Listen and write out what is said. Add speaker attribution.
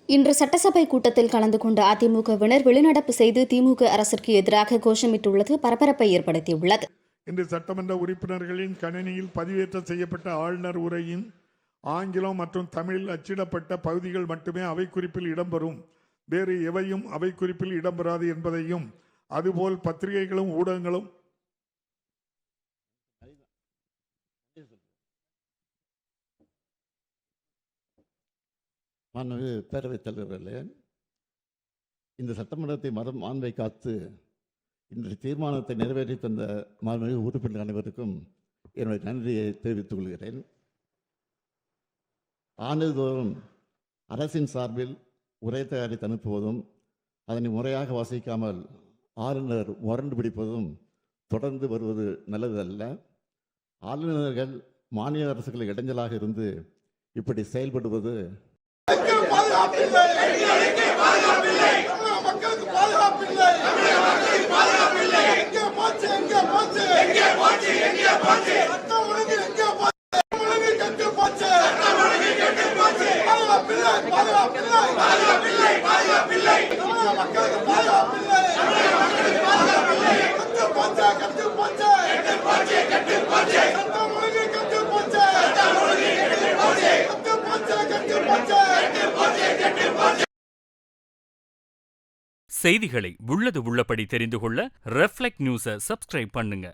Speaker 1: இன்று சட்டசபை கூட்டத்தில் கலந்து கொண்ட அதிமுகவினர் வெளிநடப்பு செய்து திமுக அரசிற்கு எதிராக கோஷமிட்டுள்ளது பரபரப்பை ஏற்படுத்தியுள்ளது.
Speaker 2: இன்று சட்டமன்ற உறுப்பினர்களின் கணினியில் பதிவேற்றம் செய்யப்பட்ட ஆளுநர் உரையின் ஆங்கிலம் மற்றும் தமிழில் அச்சிடப்பட்ட பகுதிகள் மட்டுமே அவை குறிப்பில் இடம்பெறும், வேறு எவையும் அவை குறிப்பில் இடம்பெறாது என்பதையும், அதுபோல் பத்திரிகைகளும் ஊடகங்களும்
Speaker 3: மாண்புமிகு பேரவைத் தலைவர்களே, இந்த சட்டமன்றத்தை மாண்பை காத்து இன்றைய தீர்மானத்தை நிறைவேற்றி தந்த மாண்புமிகு உறுப்பினர் அனைவருக்கும் என்னுடைய நன்றியை தெரிவித்துக் கொள்கிறேன். ஆண்டுதோறும் அரசின் சார்பில் உரை தயாரித்து அனுப்புவதும் அதனை முறையாக வாசிக்காமல் ஆளுநர் முரண்டு பிடிப்பதும் தொடர்ந்து வருவது நல்லதல்ல. ஆளுநர்கள் மாநில அரசுகளுக்கு இடைஞ்சலாக இருந்து இப்படி செயல்படுவது
Speaker 4: செய்திகளை உள்ளது உள்ளபடி தெரிந்து கொள்ள ரெஃப்ளெக்ட் நியூஸை சப்ஸ்கிரைப் பண்ணுங்க.